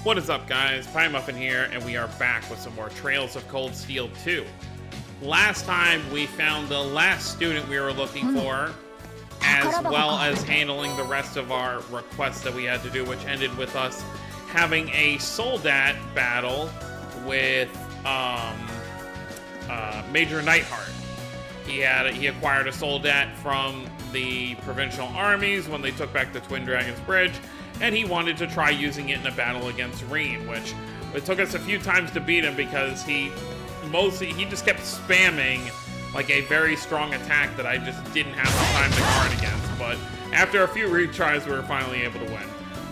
What is up, guys? Pie Muffin here, and we are back with some more Trails of Cold Steel 2. Last time, we found the last student we were looking for, as well as handling the rest of our requests that we had to do, which ended with us having a Soldat battle with Major Nightheart. He acquired a Soldat from the provincial armies when they took back the Twin Dragons Bridge, and he wanted to try using it in a battle against Reen, which it took us a few times to beat him because he just kept spamming like a very strong attack that I just didn't have the time to guard against. But after a few retries, we were finally able to win.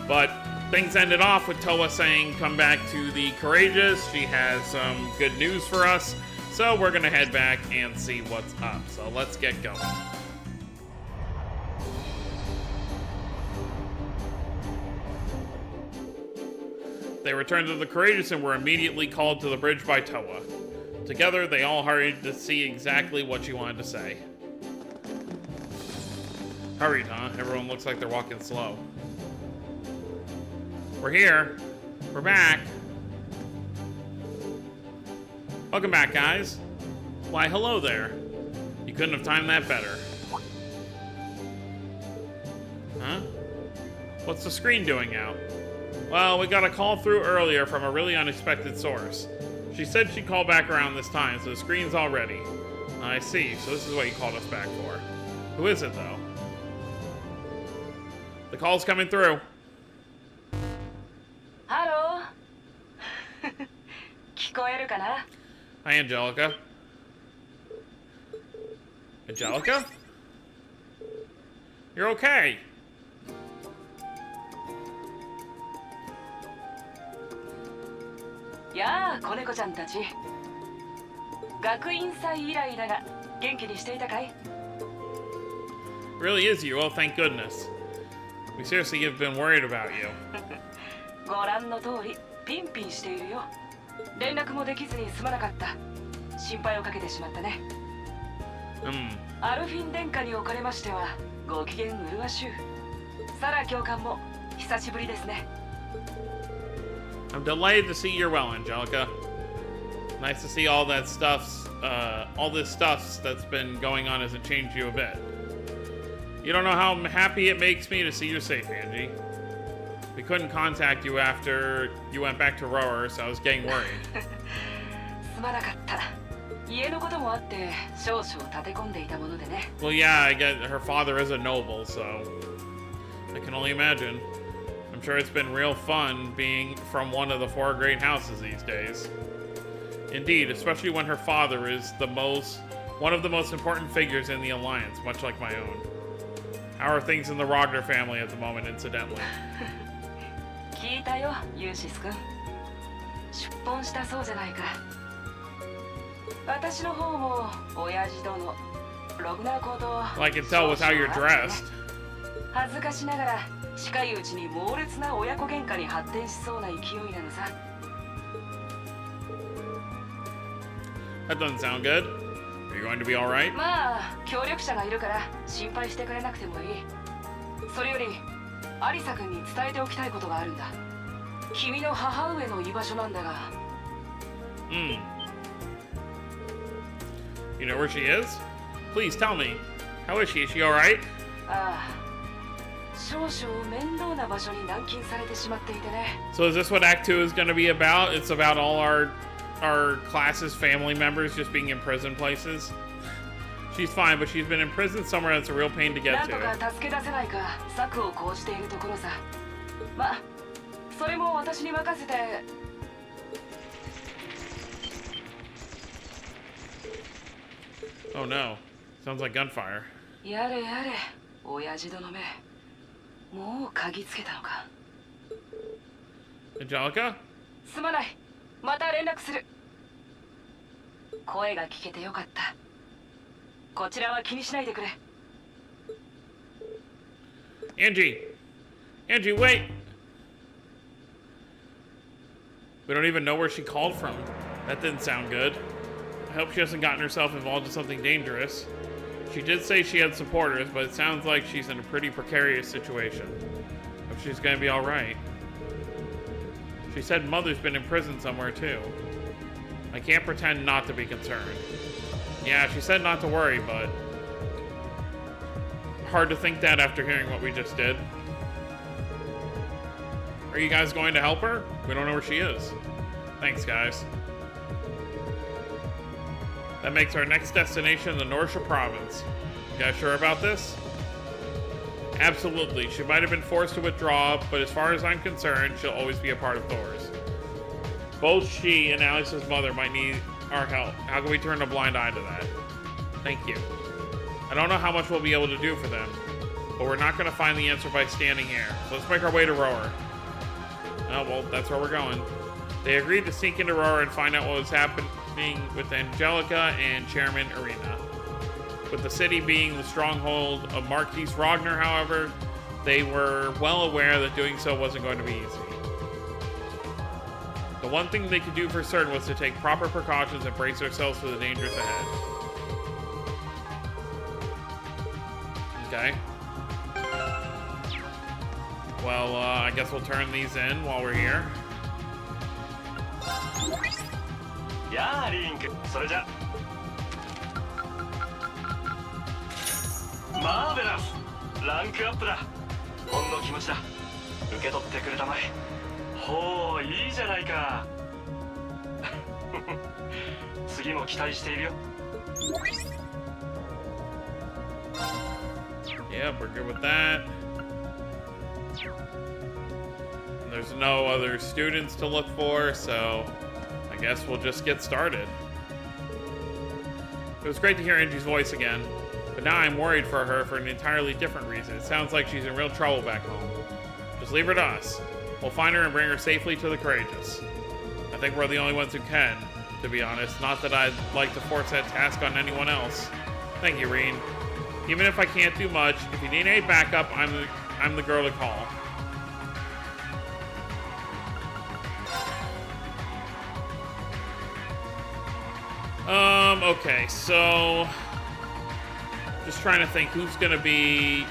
But things ended off with Toa saying, come back to the Courageous. She has some good news for us. So we're going to head back and see what's up. So let's get going. They returned to the Courageous and were immediately called to the bridge by Toa. Together, they all hurried to see exactly what she wanted to say. Hurried, huh? Everyone looks like they're walking slow. We're here. We're back. Welcome back, guys. Why, hello there. You couldn't have timed that better. Huh? What's the screen doing now? Well, we got a call through earlier from a really unexpected source. She said she'd call back around this time, so the screen's all ready. I see, so this is what you called us back for. Who is it, though? The call's coming through. Hello. 聞こえるかな? Hi, Angelica. Angelica? You're okay. Yeah, 子猫ちゃんたち。学院祭以来だが、元気にしていたかい? Really is you. Oh, thank goodness. We seriously have been worried about you. ご覧の通り、ピンピンしているよ。連絡もできずにすまなかった。心配をかけてしまったね。アルフィン殿下におかれましては、ご機嫌うるわしゅう。サラ教官も久しぶりですね。I'm delighted to see you're well, Angelica. Nice to see all this stuff that's been going on hasn't changed you a bit. You don't know how happy it makes me to see you're safe, Angie. We couldn't contact you after you went back to Roer, so I was getting worried. すまなかった。家のこともあって少々立て込んでいたものでね。Well, yeah, I guess her father is a noble, so I can only imagine. I'm sure it's been real fun being from one of the four great houses these days. Indeed, especially when her father is one of the most important figures in the Alliance, much like my own. How are things in the Rogner family at the moment, incidentally? 聞いたよ、ユーシス君。出奔したそうじゃないか。私の方も親父殿、ログナー公と。Well, I can tell with how you're dressed. 恥ずかしながら近いうちに猛烈な親子喧嘩に発展しそうな勢いなのさ。That doesn't sound good. Are you going to be all right? まあ、協力者がいるから心配してくれなくてもいい。それより、アリサ君に伝えておきたいことがあるんだ。君の母上の居場所なんだが。You know where she is? Please tell me. How is she? Is she all right? ああ。少々面倒な場所に軟禁されてしまっていてね。So is this what Act 2 is going to be about? It's about all our class's family members just being in prison places? She's fine, but she's been in prison somewhere that's a real pain to get to. なんとか助け出せないか策を講じているところさ。ま、それも私に任せて。Oh no. Sounds like gunfire. やれやれ、親父殿め。もう鍵つけたのか。Angelica? すまない。また連絡する。声が聞けてよかった。こちらは気にしないでくれ。Angie! Angie, wait! We don't even know where she called from. That didn't sound good. I hope she hasn't gotten herself involved in something dangerous. She did say she had supporters, but it sounds like she's in a pretty precarious situation. Hope she's gonna be alright. She said Mother's been in prison somewhere too. I can't pretend not to be concerned. Yeah, she said not to worry, but hard to think that after hearing what we just did. Are you guys going to help her? We don't know where she is. Thanks, guys. That makes our next destination the Norsha province. You guys sure about this? Absolutely. She might have been forced to withdraw, but as far as I'm concerned, she'll always be a part of Thor's. Both she and Alex's mother might need our help. How can we turn a blind eye to that? Thank you. I don't know how much we'll be able to do for them, but we're not going to find the answer by standing here. So let's make our way to Roer. Oh, well, that's where we're going. They agreed to sneak into Roer and find out what was happening with Angelica and Chairman Irina. With the city being the stronghold of Marquis Ragnar, however, they were well aware that doing so wasn't going to be easy. The one thing they could do for certain was to take proper precautions and brace ourselves for the dangers ahead. Okay. Well, I guess we'll turn these in while we're here. Yeah, Link. それじゃ。マーベラス。ランクアップだ。ほんの気持ちだ。受け取ってくれたまえ。ほう、いいじゃないか。次も期待しているよ。Yep, we're good with that. There's no other students to look for, so I guess we'll just get started. It was great to hear Angie's voice again, but now I'm worried for her for an entirely different reason. It sounds like she's in real trouble back home. Just leave her to us. We'll find her and bring her safely to the courageous. I think we're the only ones who can, to be honest. Not that I'd like to force that task on anyone else. Thank you, Reen. Even if I can't do much, if you need any backup, I'm the girl to call. Okay, so just trying to think who's gonna be.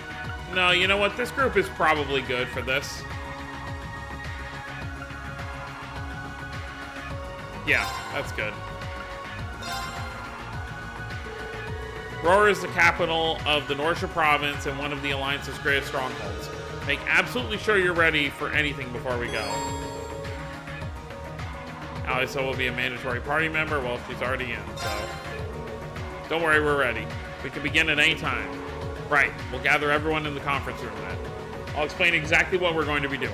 No, you know what? This group is probably good for this. Yeah, that's good. Roer is the capital of the Norsha province and one of the Alliance's greatest strongholds. Make absolutely sure you're ready for anything before we go. Alisa will be a mandatory party member. Well, she's already in, so don't worry, we're ready. We can begin at any time. Right, we'll gather everyone in the conference room then. I'll explain exactly what we're going to be doing.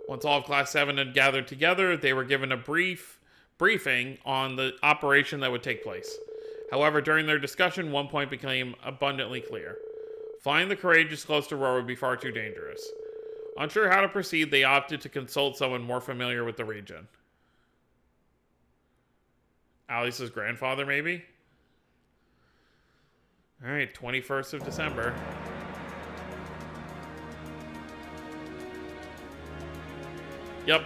Once all of Class 7 had gathered together, they were given a briefing on the operation that would take place. However, during their discussion, one point became abundantly clear. Flying the Courageous close to Roer would be far too dangerous. Unsure how to proceed, they opted to consult someone more familiar with the region. Alice's grandfather, maybe? Alright, 21st of December. Yep.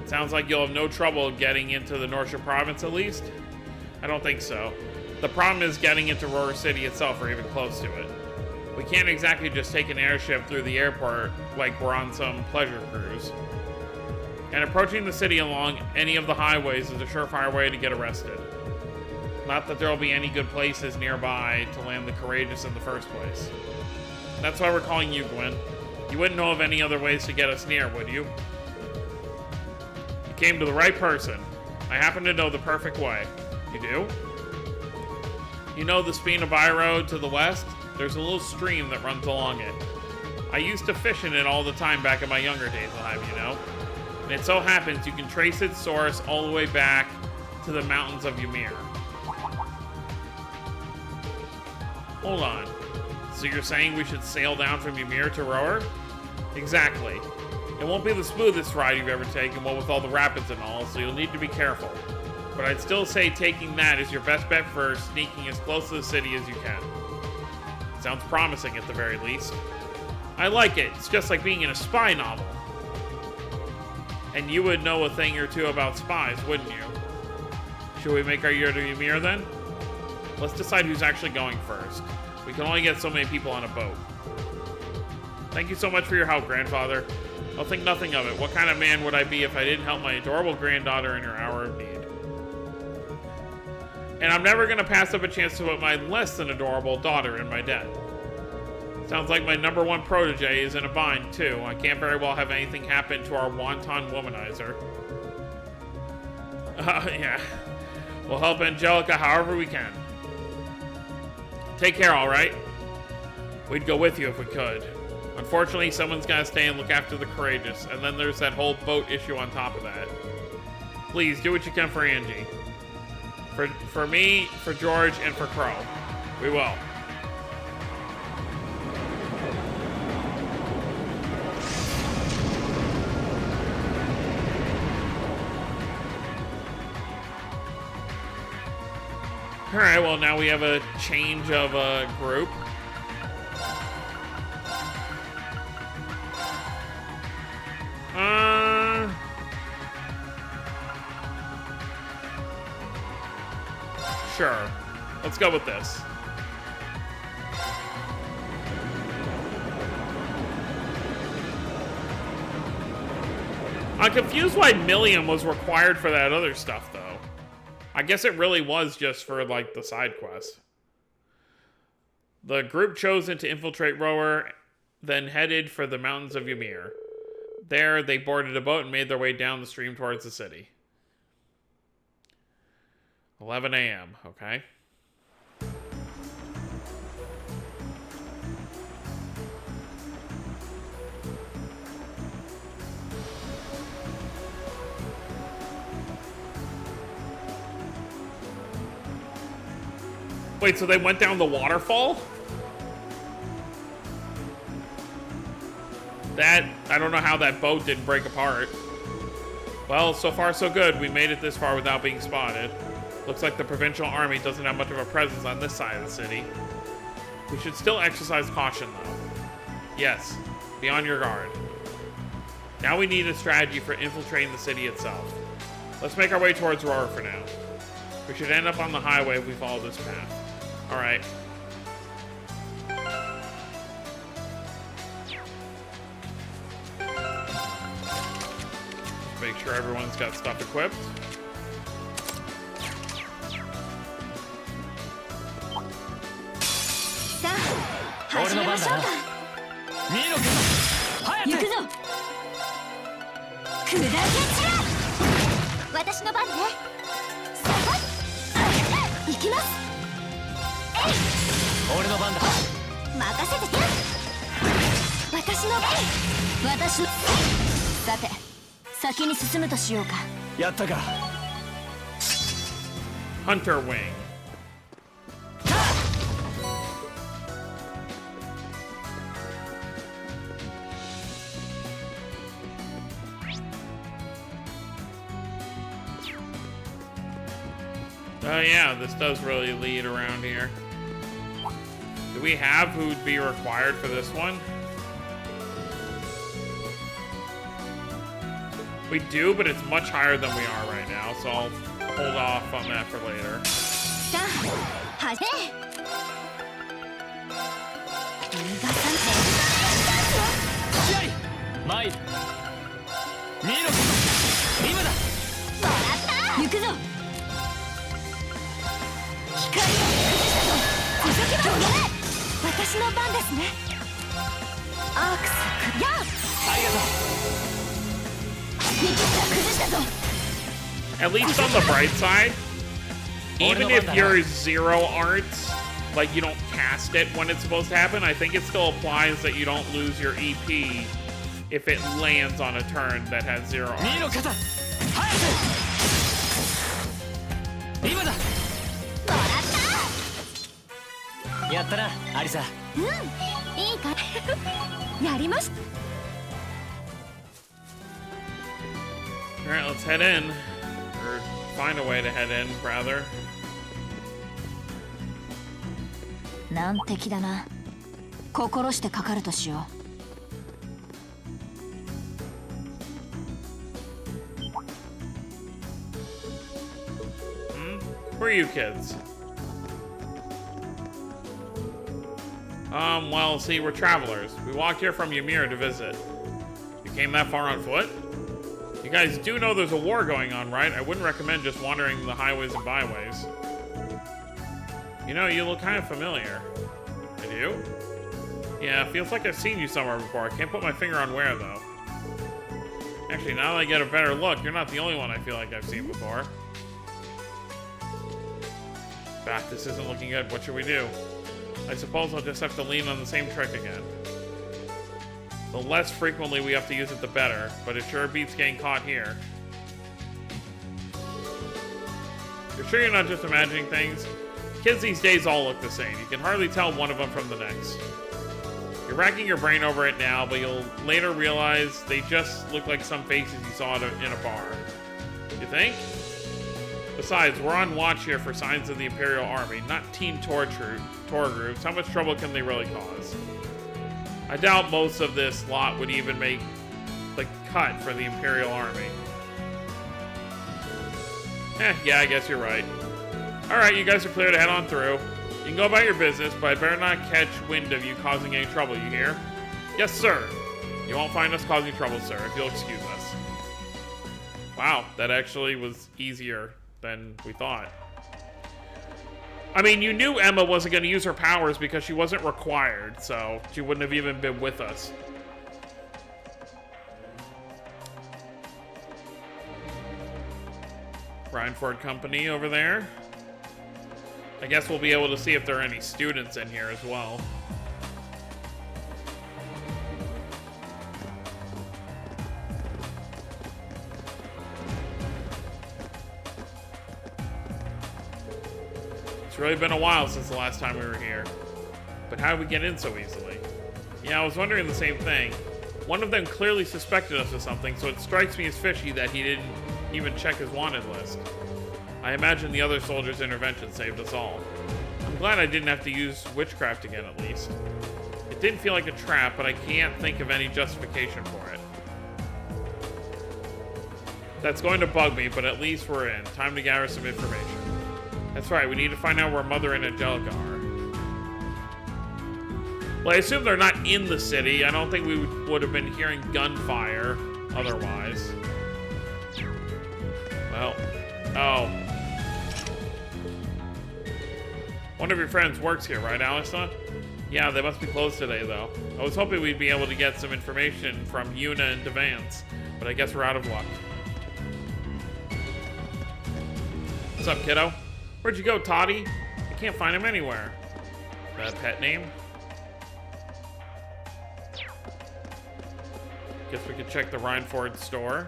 Sounds like you'll have no trouble getting into the Norsha province, at least? I don't think so. The problem is getting into Roer City itself, or even close to it. We can't exactly just take an airship through the airport like we're on some pleasure cruise. And approaching the city along any of the highways is a surefire way to get arrested. Not that there will be any good places nearby to land the Courageous in the first place. That's why we're calling you, Gwen. You wouldn't know of any other ways to get us near, would you? You came to the right person. I happen to know the perfect way. You do? You know the Spina Bay Road to the west? There's a little stream that runs along it. I used to fish in it all the time back in my younger days, I'll have you know. And it so happens you can trace its source all the way back to the mountains of Ymir. Hold on. So you're saying we should sail down from Ymir to Roer? Exactly. It won't be the smoothest ride you've ever taken, what with all the rapids and all, so you'll need to be careful. But I'd still say taking that is your best bet for sneaking as close to the city as you can. Sounds promising at the very least. I like it. It's just like being in a spy novel. And you would know a thing or two about spies, wouldn't you? Should we make our year to Ymir then? Let's decide who's actually going first. We can only get so many people on a boat. Thank you so much for your help, grandfather. I'll think nothing of it. What kind of man would I be if I didn't help my adorable granddaughter in her hour of need? And I'm never going to pass up a chance to put my less than adorable daughter in my debt. Sounds like my #1 protege is in a bind, too. I can't very well have anything happen to our wanton womanizer. Yeah. We'll help Angelica however we can. Take care, alright? We'd go with you if we could. Unfortunately, someone's got to stay and look after the courageous, and then there's that whole boat issue on top of that. Please, do what you can for Angie. For me, for George, and for Crow. We will. Alright, well now we have a change of a group. Sure. Let's go with this. I'm confused why Milliam was required for that other stuff, though. I guess it really was just for, like, the side quest. The group chosen to infiltrate Roer then headed for the mountains of Ymir. There, they boarded a boat and made their way down the stream towards the city. 11 a.m., okay. Wait, so they went down the waterfall? That, I don't know how that boat didn't break apart. Well, so far so good. We made it this far without being spotted. Looks like the provincial army doesn't have much of a presence on this side of the city. We should still exercise caution, though. Yes, be on your guard. Now we need a strategy for infiltrating the city itself. Let's make our way towards Roer for now. We should end up on the highway if we follow this path. Alright. Make sure everyone's got stuff equipped. Hunter Wing. Oh yeah, this does really lead around here. Do we have who'd be required for this one? We do, but it's much higher than we are right now, so I'll hold off on that for later. At least on the bright side, even if you're 0 arts, like you don't cast it when it's supposed to happen, I think it still applies that you don't lose your EP if it lands on a turn that has 0 arts. Alright, let's head in. Or find a way to head in, rather. Who are you kids? Well, see, we're travelers. We walked here from Ymir to visit. You came that far on foot? You guys do know there's a war going on, right? I wouldn't recommend just wandering the highways and byways. You know, you look kind of familiar. I do? Yeah, feels like I've seen you somewhere before. I can't put my finger on where, though. Actually, now that I get a better look, you're not the only one I feel like I've seen before. Bah, this isn't looking good. What should we do? I suppose I'll just have to lean on the same trick again. The less frequently we have to use it, the better, but it sure beats getting caught here. You're sure you're not just imagining things? Kids these days all look the same. You can hardly tell one of them from the next. You're racking your brain over it now, but you'll later realize they just look like some faces you saw in a bar. You think? Besides, we're on watch here for signs of the Imperial Army, not teen tour groups. How much trouble can they really cause? I doubt most of this lot would even make the cut for the Imperial Army. Yeah, I guess you're right. Alright, you guys are clear to head on through. You can go about your business, but I better not catch wind of you causing any trouble, you hear? Yes, sir. You won't find us causing trouble, sir, if you'll excuse us. Wow, that actually was easier than we thought. I mean, you knew Emma wasn't going to use her powers because she wasn't required, so she wouldn't have even been with us. Rhineford Company over there. I guess we'll be able to see if there are any students in here as well. It's really been a while since the last time we were here. But how did we get in so easily? Yeah, I was wondering the same thing. One of them clearly suspected us of something, so it strikes me as fishy that he didn't even check his wanted list. I imagine the other soldiers' intervention saved us all. I'm glad I didn't have to use witchcraft again, at least. It didn't feel like a trap, but I can't think of any justification for it. That's going to bug me, but at least we're in. Time to gather some information. That's right, we need to find out where Mother and Angelica are. Well, I assume they're not in the city. I don't think we would have been hearing gunfire otherwise. Well, oh. One of your friends works here, right, Alissa? Yeah, they must be closed today, though. I was hoping we'd be able to get some information from Yuna and Devance, but I guess we're out of luck. What's up, kiddo? Where'd you go, Toddy? I can't find him anywhere. That pet name? Guess we could check the Rhineford store.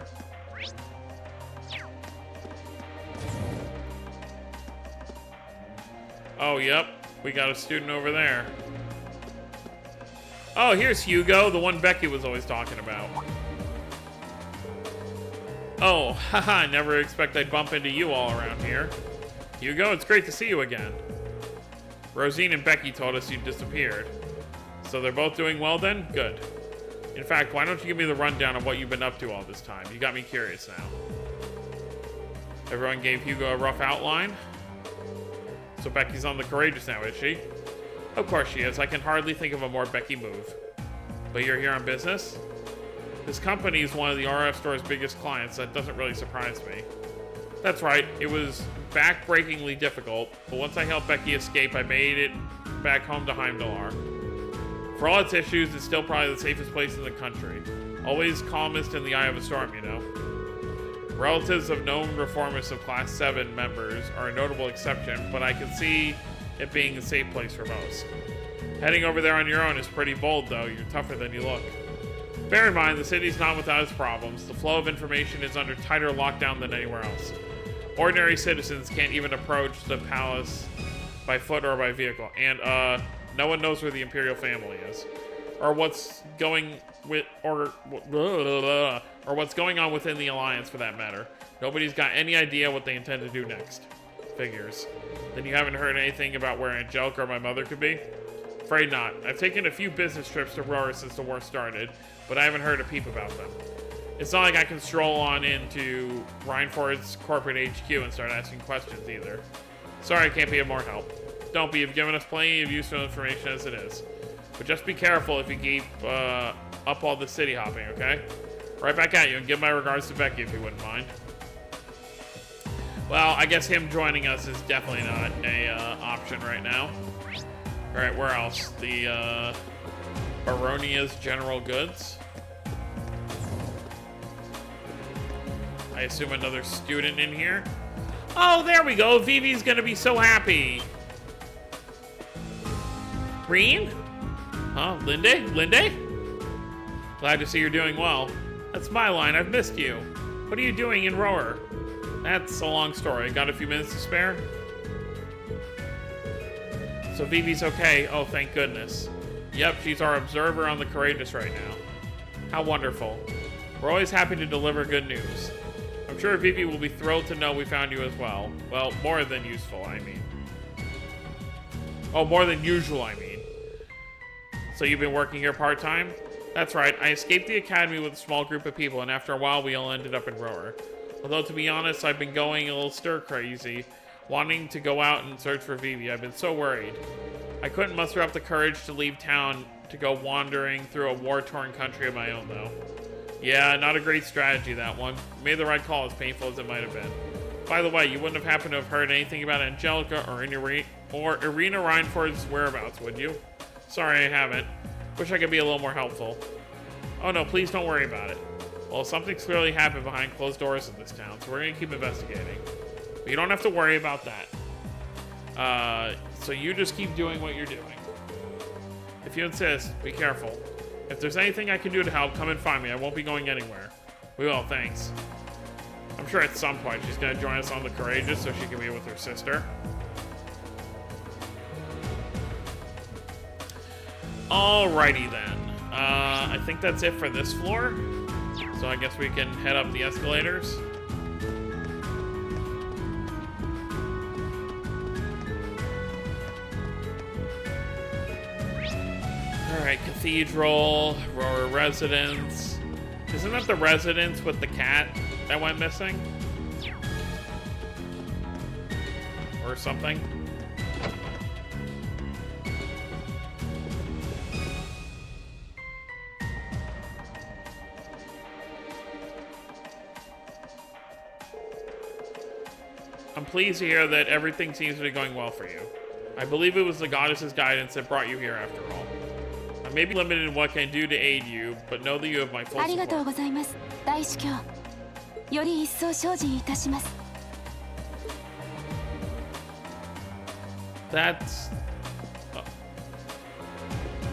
Oh, yep. We got a student over there. Oh, here's Hugo, the one Becky was always talking about. Oh, haha, I never expect I'd bump into you all around here. Hugo, it's great to see you again. Rosine and Becky told us you disappeared. So they're both doing well then? Good. In fact, why don't you give me the rundown of what you've been up to all this time? You got me curious now. Everyone gave Hugo a rough outline. So Becky's on the courageous now, is she? Of course she is. I can hardly think of a more Becky move. But you're here on business? This company is one of the RF store's biggest clients. That doesn't really surprise me. That's right. It was back-breakingly difficult, but once I helped Becky escape, I made it back home to Heimdallar. For all its issues, it's still probably the safest place in the country. Always calmest in the eye of a storm, you know? Relatives of known reformists of Class 7 members are a notable exception, but I can see it being a safe place for most. Heading over there on your own is pretty bold, though. You're tougher than you look. Bear in mind, the city's not without its problems. The flow of information is under tighter lockdown than anywhere else. Ordinary citizens can't even approach the palace by foot or by vehicle. And, no one knows where the Imperial family is. Or what's going on within the Alliance, for that matter. Nobody's got any idea what they intend to do next. Figures. Then you haven't heard anything about where Angelica or my mother could be? Afraid not. I've taken a few business trips to Roer since the war started, but I haven't heard a peep about them. It's not like I can stroll on into Rhineford's corporate HQ and start asking questions either. Sorry I can't be of more help. Don't be, you've given us plenty of useful information as it is. But just be careful if you keep up all the city hopping, okay? Right back at you, and give my regards to Becky if you wouldn't mind. Well, I guess him joining us is definitely not a option right now. Alright, where else? The Baronia's General Goods. I assume another student in here. Oh, there we go. Vivi's gonna be so happy. Reen? Huh? Linde? Linde? Glad to see you're doing well. That's my line. I've missed you. What are you doing in Roer? That's a long story. Got a few minutes to spare? So Vivi's okay. Oh, thank goodness. Yep, she's our observer on the Courageous right now. How wonderful. We're always happy to deliver good news. I'm sure Vivi will be thrilled to know we found you as well. Well, more than useful, I mean. Oh, more than usual, I mean. So you've been working here part-time? That's right. I escaped the academy with a small group of people, and after a while, we all ended up in Roer. Although, to be honest, I've been going a little stir-crazy, wanting to go out and search for Vivi. I've been so worried. I couldn't muster up the courage to leave town to go wandering through a war-torn country of my own, though. Yeah, not a great strategy, that one. Made the right call, as painful as it might have been. By the way, you wouldn't have happened to have heard anything about Angelica or Irina Reinford's whereabouts, would you? Sorry, I haven't. Wish I could be a little more helpful. Oh no, please don't worry about it. Well, something's clearly happened behind closed doors in this town, so we're gonna keep investigating. But you don't have to worry about that. So you just keep doing what you're doing. If you insist, be careful. If there's anything I can do to help, come and find me. I won't be going anywhere. We will, thanks. I'm sure at some point she's gonna join us on the Courageous so she can be with her sister. Alrighty then. I think that's it for this floor. So I guess we can head up the escalators. Alright, Cathedral, Roer Residence. Isn't that the residence with the cat that went missing? Or something? I'm pleased to hear that everything seems to be going well for you. I believe it was the goddess's guidance that brought you here after all. I may be limited in what I can do to aid you, but know that you have my full support. That's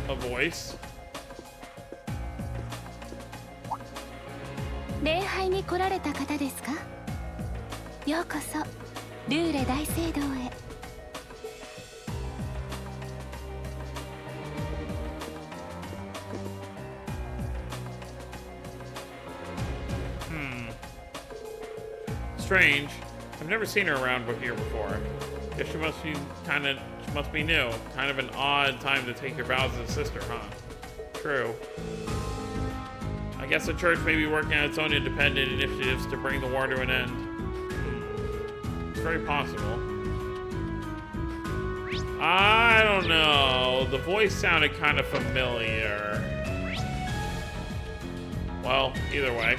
a voice. 礼拝に来られた方ですか？ようこそルーレ大聖堂へ。Strange. I've never seen her around here before. Guess she must be new. Kind of an odd time to take your vows as a sister, huh? True. I guess the church may be working on its own independent initiatives to bring the war to an end. It's very possible. I don't know. The voice sounded kind of familiar. Well, either way.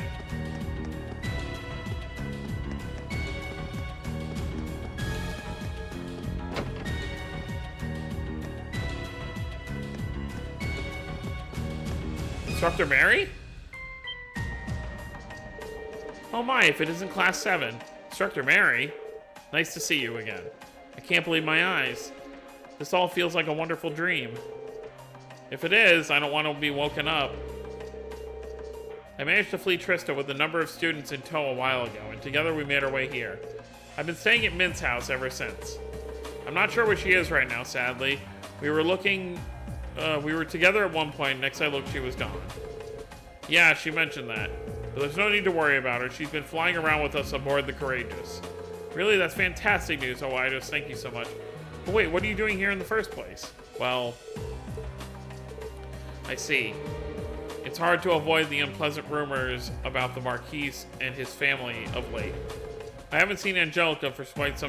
Instructor Mary? Oh my, if it isn't Class 7. Instructor Mary? Nice to see you again. I can't believe my eyes. This all feels like a wonderful dream. If it is, I don't want to be woken up. I managed to flee Trista with a number of students in tow a while ago, and together we made our way here. I've been staying at Mint's house ever since. I'm not sure where she is right now, sadly. We were together at one point, next I looked she was gone. Yeah, she mentioned that. But there's no need to worry about her. She's been flying around with us aboard the Courageous. Really, that's fantastic news, Oidos. Thank you so much. But wait, what are you doing here in the first place? Well, I see. It's hard to avoid the unpleasant rumors about the Marquis and his family of late. I haven't seen Angelica for quite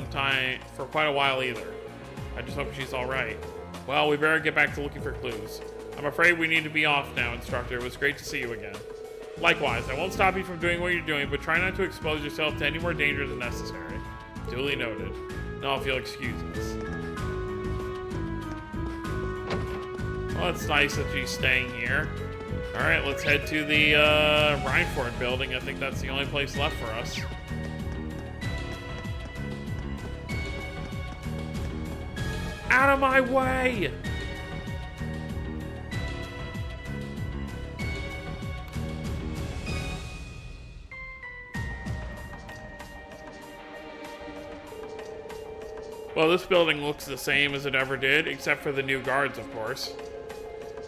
a while either. I just hope she's alright. Well, we better get back to looking for clues. I'm afraid we need to be off now, Instructor. It was great to see you again. Likewise, I won't stop you from doing what you're doing, but try not to expose yourself to any more danger than necessary. Duly noted. Now if you'll excuse us. Well, it's nice that she's staying here. Alright, let's head to the Rhineford building. I think that's the only place left for us. Out of my way! Well, this building looks the same as it ever did, except for the new guards, of course.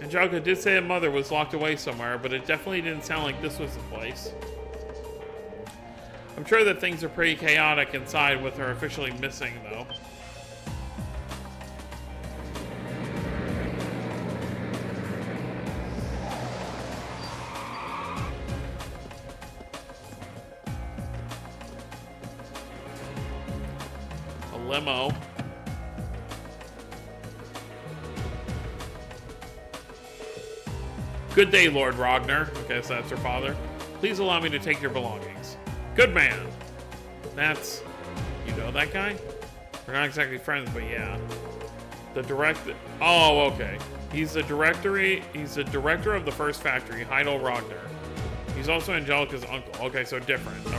Angelica did say a mother was locked away somewhere, but it definitely didn't sound like this was the place. I'm sure that things are pretty chaotic inside with her officially missing, though. A limo. Good day, Lord Ragnar. Okay, so that's her father. Please allow me to take your belongings. Good man. That's... You know that guy? We're not exactly friends, but yeah. The director... Oh, okay. He's the director of the first factory, Heidel Ragnar. He's also Angelica's uncle. Okay, so different. Okay.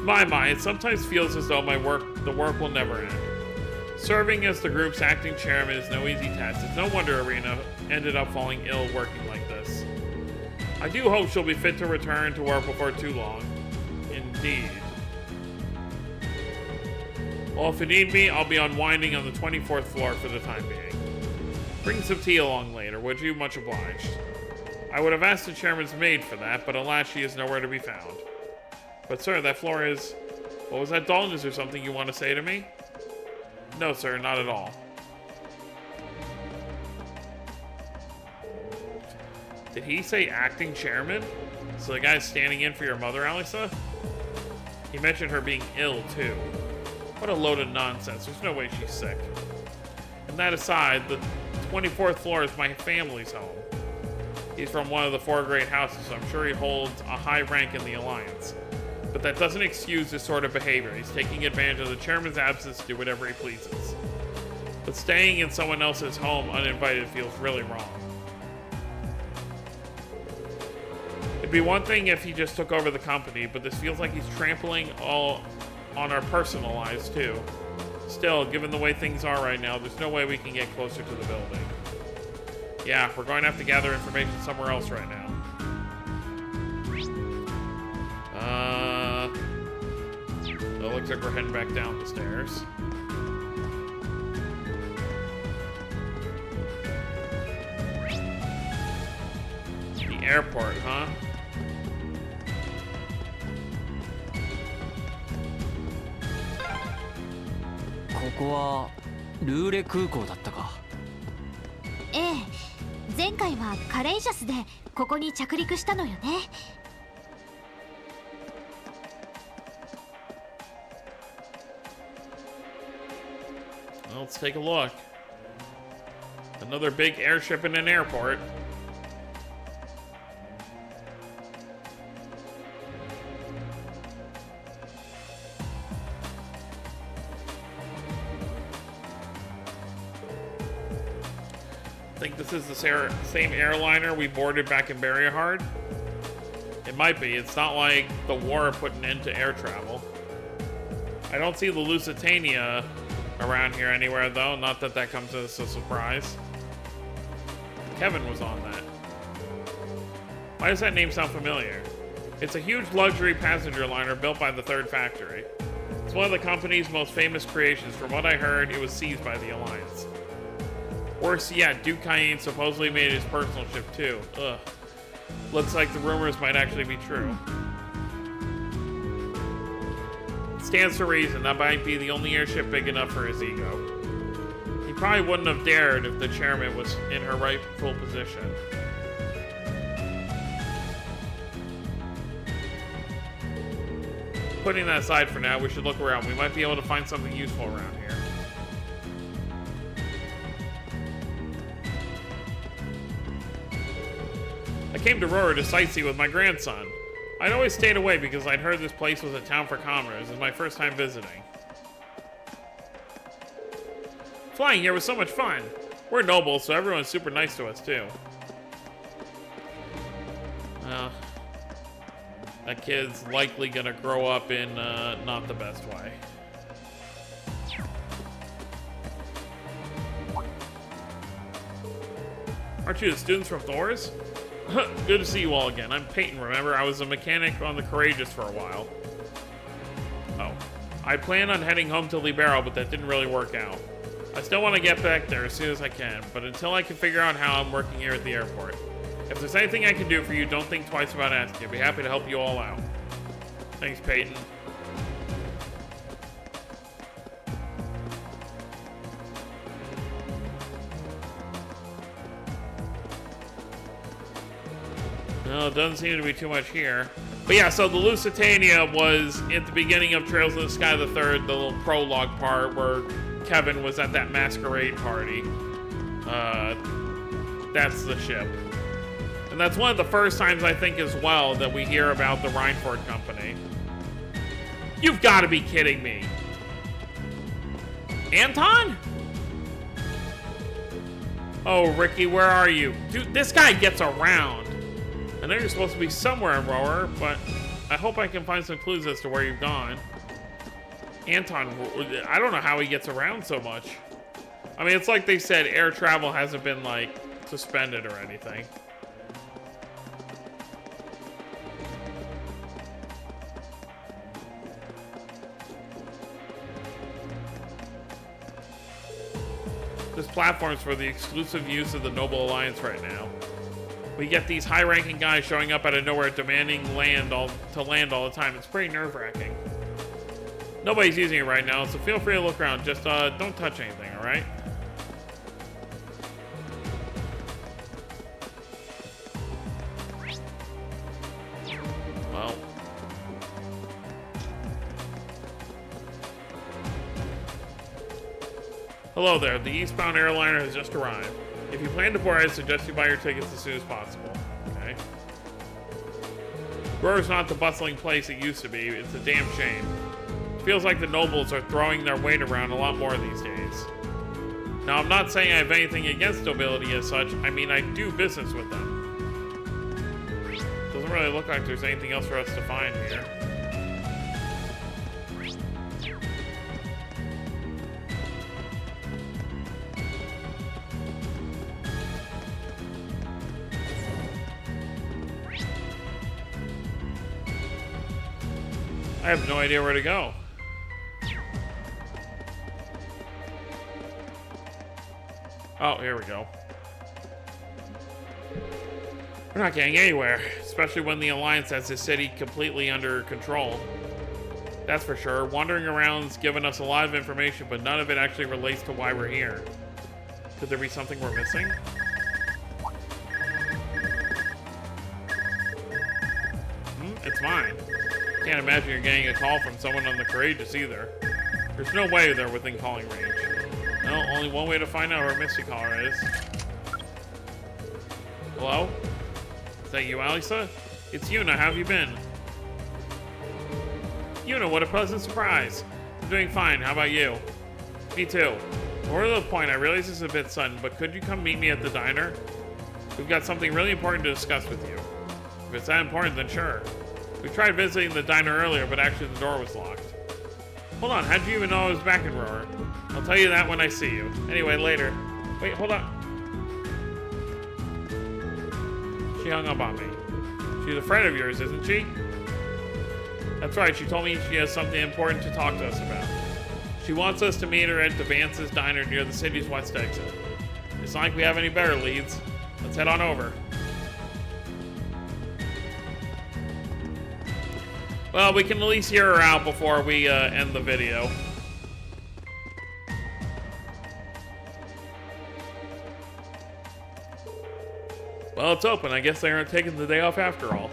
My, it sometimes feels as though the work will never end. Serving as the group's acting chairman is no easy task. It's no wonder Arena ended up falling ill working like this. I do hope she'll be fit to return to work before too long. Indeed. Well, if you need me, I'll be unwinding on the 24th floor for the time being. Bring some tea along later, would you? Much obliged. I would have asked the chairman's maid for that, but alas, she is nowhere to be found. But sir, that floor is... What was that, Dalton? Is there something you want to say to me? No, sir, not at all. Did he say acting chairman? So the guy's standing in for your mother, Alisa? He mentioned her being ill, too. What a load of nonsense. There's no way she's sick. And that aside, the 24th floor is my family's home. He's from one of the 4 great houses, so I'm sure he holds a high rank in the Alliance. But that doesn't excuse this sort of behavior. He's taking advantage of the chairman's absence to do whatever he pleases. But staying in someone else's home uninvited feels really wrong. It'd be one thing if he just took over the company, but this feels like he's trampling all on our personal lives too. Still, given the way things are right now, there's no way we can get closer to the building. Yeah, we're going to have to gather information somewhere else right now. It looks like we're heading back down the stairs. The airport, huh? Eh, 前回はカレイシャスでここに着陸したのよね。Let's take a look. Another big airship in an airport. I think this is the same airliner we boarded back in Barrierhard. It might be. It's not like the war put an end to air travel. I don't see the Lusitania around here anywhere, though. Not that that comes as a surprise. Kevin was on that. Why does that name sound familiar? It's a huge luxury passenger liner built by the Third Factory. It's one of the company's most famous creations. From what I heard, it was seized by the Alliance. Worse yet, Duke Cayenne supposedly made his personal ship too. Ugh. Looks like the rumors might actually be true. It stands to reason that might be the only airship big enough for his ego. He probably wouldn't have dared if the chairman was in her rightful position. putting that aside for now, we should look around. We might be able to find something useful around here. I came to Roer to sightsee with my grandson. I'd always stayed away because I'd heard this place was a town for commoners. It was my first time visiting. Flying here was so much fun. We're nobles, so everyone's super nice to us, too. Well, that kid's likely gonna grow up in not the best way. Aren't you the students from Thor's? Good to see you all again. I'm Peyton, remember? I was a mechanic on the Courageous for a while. Oh. I plan on heading home to Libero, but that didn't really work out. I still want to get back there as soon as I can, but until I can figure out how I'm working here at the airport. If there's anything I can do for you, don't think twice about asking. I'd be happy to help you all out. Thanks, Peyton. No, it doesn't seem to be too much here. But yeah, so the Lusitania was at the beginning of Trails of the Sky the Third, the little prologue part where Kevin was at that masquerade party. That's the ship. And that's one of the first times, I think, as well, that we hear about the Rhineford Company. You've got to be kidding me. Anton? Oh, Ricky, where are you? Dude, this guy gets around. I know you're supposed to be somewhere in Roer, but I hope I can find some clues as to where you've gone. Anton, I don't know how he gets around so much. I mean, it's like they said, air travel hasn't been, like, suspended or anything. This platform's for the exclusive use of the Noble Alliance right now. We get these high-ranking guys showing up out of nowhere demanding to land all the time. It's pretty nerve-wracking. Nobody's using it right now, so feel free to look around. Just don't touch anything, all right? Well. Hello there. The eastbound airliner has just arrived. If you plan to board, I suggest you buy your tickets as soon as possible. Okay. Roer's not the bustling place it used to be. It's a damn shame. It feels like the nobles are throwing their weight around a lot more these days. Now, I'm not saying I have anything against nobility as such. I mean, I do business with them. Doesn't really look like there's anything else for us to find here. I have no idea where to go. Oh, here we go. We're not getting anywhere, especially when the Alliance has this city completely under control. That's for sure. Wandering around's given us a lot of information, but none of it actually relates to why we're here. Could there be something we're missing? It's mine. Can't imagine you're getting a call from someone on the Courageous either. There's no way they're within calling range. No, only one way to find out where Misty Caller is. Hello? Is that you, Alisa? It's Yuna. How have you been? Yuna, what a pleasant surprise. I'm doing fine. How about you? Me too. More to the point, I realize this is a bit sudden, but could you come meet me at the diner? We've got something really important to discuss with you. If it's that important, then sure. We tried visiting the diner earlier, but actually the door was locked. Hold on, how'd you even know I was back in Roer? I'll tell you that when I see you. Anyway, later. Wait, hold on. She hung up on me. She's a friend of yours, isn't she? That's right, she told me she has something important to talk to us about. She wants us to meet her at Devance's diner near the city's west exit. It's not like we have any better leads. Let's head on over. Well, we can at least hear her out before we end the video. Well, it's open. I guess they aren't taking the day off after all.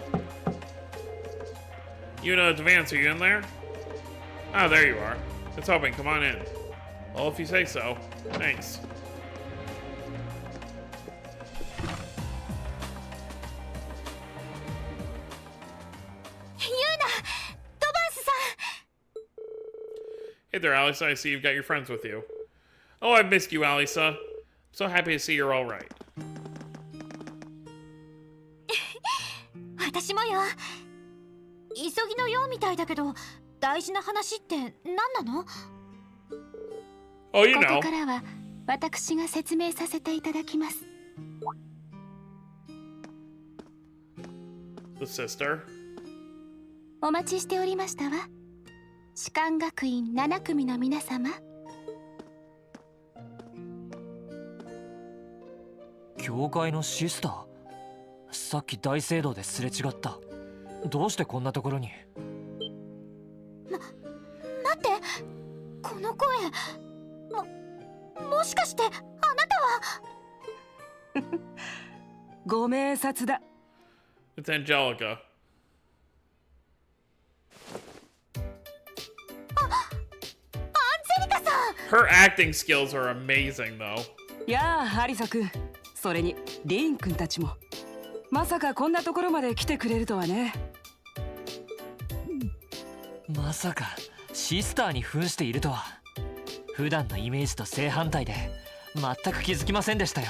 You know, Devance, are you in there? Oh, there you are. It's open. Come on in. Well, if you say so. Thanks. Hey there, Alisa. I see you've got your friends with you. Oh, I've missed you, Alisa. I'm so happy to see you're all right. 私もよ。急ぎのようみたいだけど、大事な話って何なの？ Oh, you こ know. こからは私が説明させていただきます。The sister. お待ちしておりましたわ。士官学院7組の皆様。教会のシスター。さっき大聖堂ですれ違った。どうしてこんなところに？待って、この声。もしかしてあなたは？ご明察だ。It's Angelica. Her acting skills are amazing, though. やあ、アリサ君。それにリーン君たちも。まさかこんなところまで来てくれるとはね。まさかシスターに扮しているとは。普段のイメージと正反対で全く気づきませんでしたよ。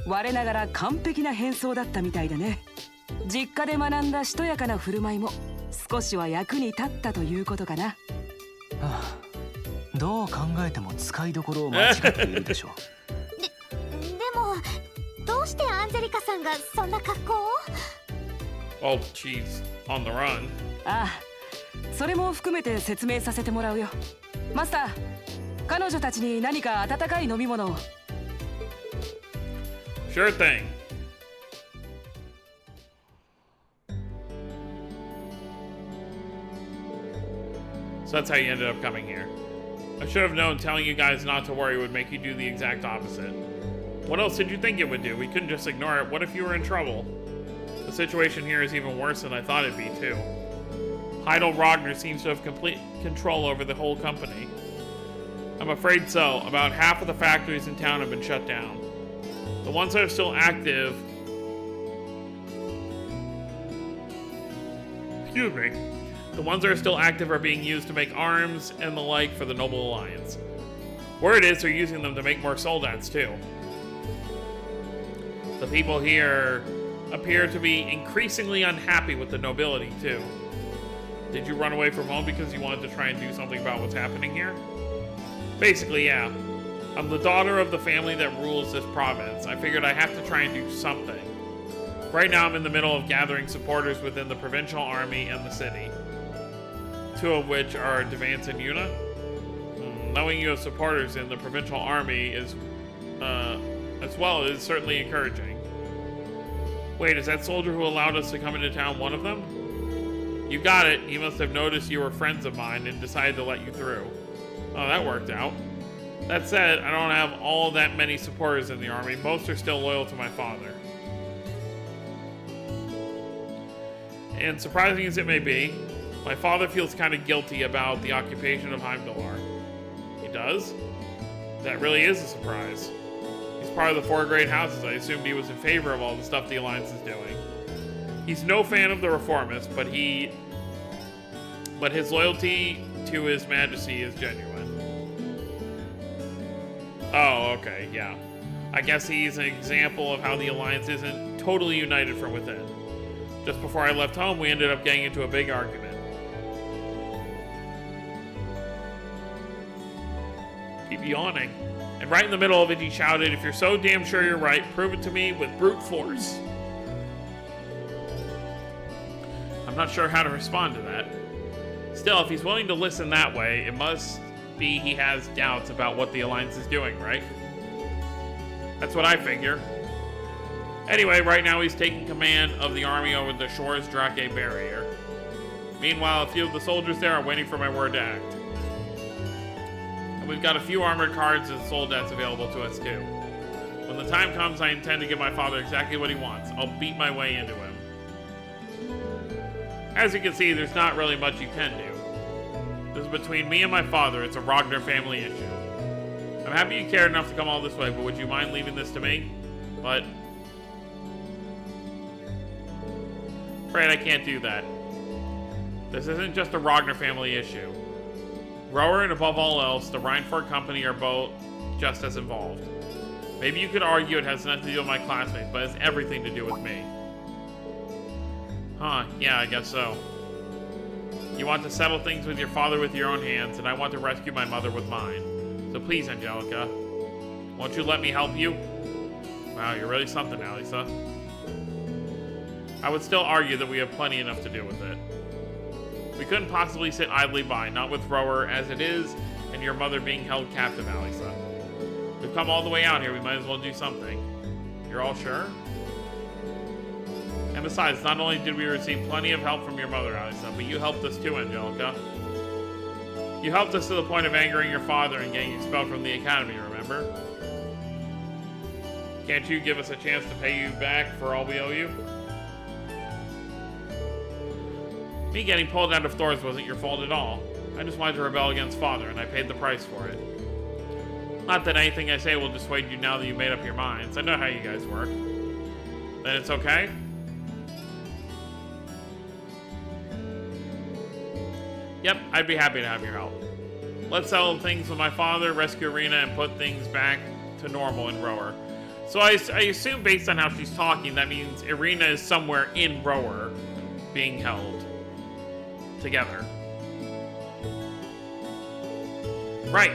我ながら完璧な変装だったみたいだね。実家で学んだしとやかな振る舞いも少しは役に立ったということかな。はあ、どう考えても使いどころを間違っているでしょう。でもどうしてアンジェリカさんがそんな格好を？ Oh, she's on the run. ああ、それも含めて説明させてもらうよ。マスター、彼女たちに何か温かい飲み物を。Sure thing. So that's how you ended up coming here. I should have known telling you guys not to worry would make you do the exact opposite. What else did you think it would do? We couldn't just ignore it. What if you were in trouble? The situation here is even worse than I thought it'd be, too. Heidel Rogner seems to have complete control over the whole company. I'm afraid so. About half of the factories in town have been shut down. The ones that are still active... Excuse me. The ones that are still active are being used to make arms and the like for the Noble Alliance. Word is they're using them to make more soldats, too. The people here appear to be increasingly unhappy with the nobility, too. Did you run away from home because you wanted to try and do something about what's happening here? Basically, yeah. I'm the daughter of the family that rules this province. I figured I have to try and do something. Right now, I'm in the middle of gathering supporters within the provincial army and the city. Two of which are Devance and Yuna. Knowing you have supporters in the provincial army is, as well, is certainly encouraging. Wait, is that soldier who allowed us to come into town one of them? You got it. He must have noticed you were friends of mine and decided to let you through. Oh, that worked out. That said, I don't have all that many supporters in the army. Most are still loyal to my father. And surprising as it may be, my father feels kind of guilty about the occupation of Heimdallar. He does? That really is a surprise. He's part of the four great houses. I assumed he was in favor of all the stuff the Alliance is doing. He's no fan of the reformists, but his loyalty to His Majesty is genuine. Oh, okay, yeah. I guess he's an example of how the Alliance isn't totally united from within. Just before I left home, we ended up getting into a big argument. Keep yawning. And right in the middle of it, he shouted, "If you're so damn sure you're right, prove it to me with brute force." I'm not sure how to respond to that. Still, if he's willing to listen that way, it must be he has doubts about what the Alliance is doing, right? That's what I figure. Anyway, right now he's taking command of the army over the Shore's Drake barrier. Meanwhile, a few of the soldiers there are waiting for my word to act. And we've got a few armored cards and soldats available to us too. When the time comes, I intend to give my father exactly what he wants. I'll beat my way into him. As you can see, there's not really much you can do. This is between me and my father. It's a Ragnar family issue. I'm happy you cared enough to come all this way, but would you mind leaving this to me? But... afraid I can't do that. This isn't just a Ragnar family issue. Roer and above all else, the Reinford Company are both just as involved. Maybe you could argue it has nothing to do with my classmates, but it has everything to do with me. Huh, yeah, I guess so. You want to settle things with your father with your own hands, and I want to rescue my mother with mine. So please, Angelica, won't you let me help you? Wow, you're really something, Alisa. I would still argue that we have plenty enough to do with it. We couldn't possibly sit idly by, not with Roer as it is, and your mother being held captive, Alisa. We've come all the way out here, we might as well do something. You're all sure? And besides, not only did we receive plenty of help from your mother, Alisa, but you helped us too, Angelica. You helped us to the point of angering your father and getting expelled from the academy, remember? Can't you give us a chance to pay you back for all we owe you? Me getting pulled out of Thor's wasn't your fault at all. I just wanted to rebel against Father, and I paid the price for it. Not that anything I say will dissuade you now that you've made up your minds. I know how you guys work. Then it's okay? Yep, I'd be happy to have your help. Let's settle things with my father, rescue Irina, and put things back to normal in Roer. So I assume based on how she's talking, that means Irina is somewhere in Roer being held together. Right.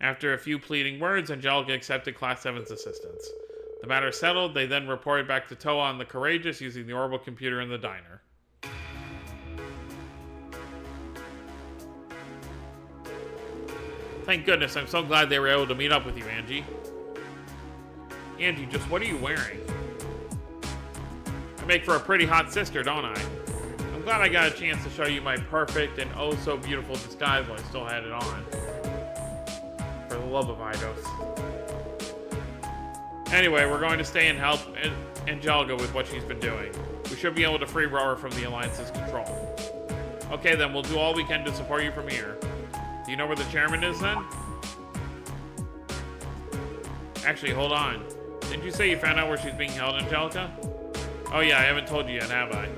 After a few pleading words, Angelica accepted Class 7's assistance. The matter settled, they then reported back to Toa and the Courageous using the orbital computer in the diner. Thank goodness, I'm so glad they were able to meet up with you, Angie. Angie, just what are you wearing? I make for a pretty hot sister, don't I? I'm glad I got a chance to show you my perfect and oh so beautiful disguise while I still had it on. For the love of Eidos. Anyway, we're going to stay and help Angelica with what she's been doing. We should be able to free Roer from the Alliance's control. Okay then, we'll do all we can to support you from here. Do you know where the chairman is then? Actually, hold on. Didn't you say you found out where she's being held, Angelica? Oh yeah, I haven't told you yet, have I?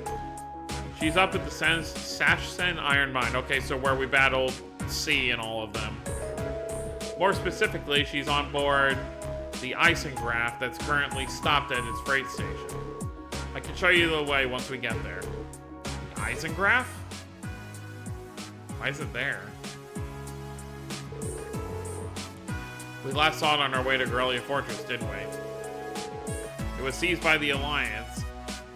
She's up at the Sashsen Iron Mine. Okay, so where we battled C and all of them. More specifically, she's on board the Eisengraph that's currently stopped at its freight station. I can show you the way once we get there. The Eisengraph? Why is it there? We last saw it on our way to Corellia Fortress, didn't we? It was seized by the Alliance.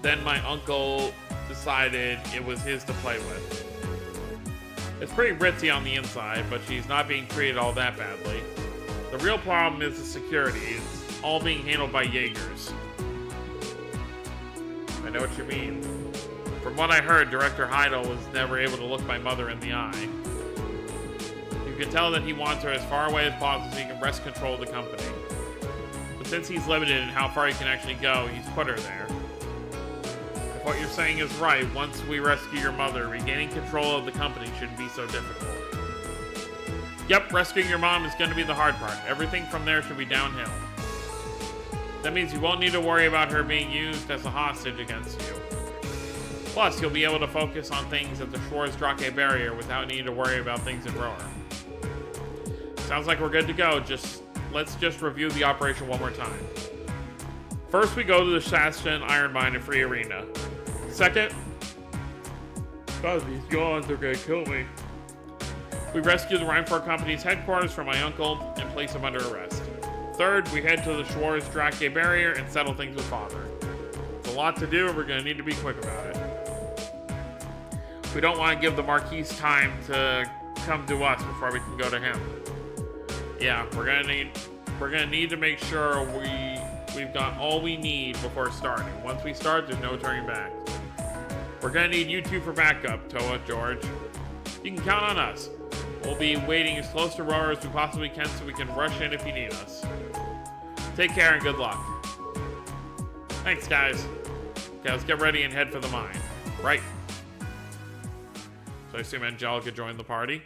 Then my uncle decided it was his to play with. It's pretty ritzy on the inside, but she's not being treated all that badly. The real problem is the security. It's all being handled by Jaegers. I know what you mean. From what I heard, Director Heidel was never able to look my mother in the eye. You can tell that he wants her as far away as possible so he can wrest control of the company. But since he's limited in how far he can actually go, he's put her there. If what you're saying is right, once we rescue your mother, regaining control of the company shouldn't be so difficult. Yep, rescuing your mom is going to be the hard part. Everything from there should be downhill. That means you won't need to worry about her being used as a hostage against you. Plus, you'll be able to focus on things at the Schwarzdrache barrier without needing to worry about things in Roer. Sounds like we're good to go. Let's just review the operation one more time. First, we go to the Sashsen Iron Mine and free Irina. Second, God, these yawns are gonna kill me. We rescue the Reinford Company's headquarters from my uncle and place him under arrest. Third, we head to the Schwarzdrache barrier and settle things with Father. It's a lot to do, and we're going to need to be quick about it. We don't want to give the Marquis time to come to us before we can go to him. Yeah, we're gonna need to make sure we've got all we need before starting. Once we start, there's no turning back. We're gonna need you two for backup, Toa, George. You can count on us. We'll be waiting as close to Roer as we possibly can so we can rush in if you need us. Take care and good luck. Thanks, guys. Okay, let's get ready and head for the mine. Right. So I assume Angelica joined the party.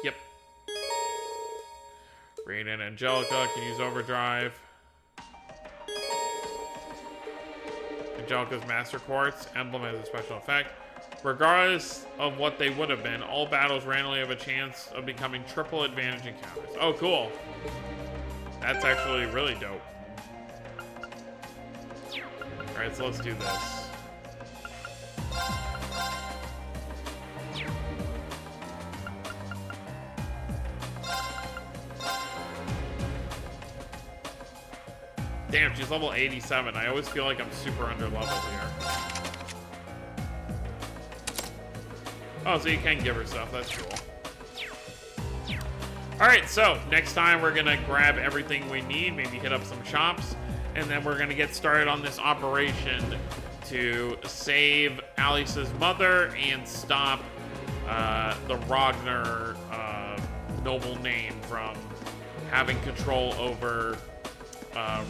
Yep. Reen and Angelica can use overdrive. Angelica's Master Quartz emblem has a special effect. Regardless of what they would have been, all battles randomly have a chance of becoming triple advantage encounters. Oh, cool. That's actually really dope. Alright, so let's do this. Damn, she's level 87. I always feel like I'm super under leveled here. Oh, so you can give her stuff. That's cool. Alright, so next time we're gonna grab everything we need, maybe hit up some shops, and then we're gonna get started on this operation to save Alice's mother and stop the Ragnar noble name from having control over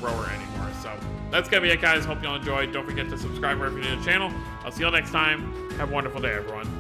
Roer anymore. So that's gonna be it, guys. Hope you all enjoyed. Don't forget to subscribe wherever you're new to the channel. I'll see you all next time. Have a wonderful day, everyone.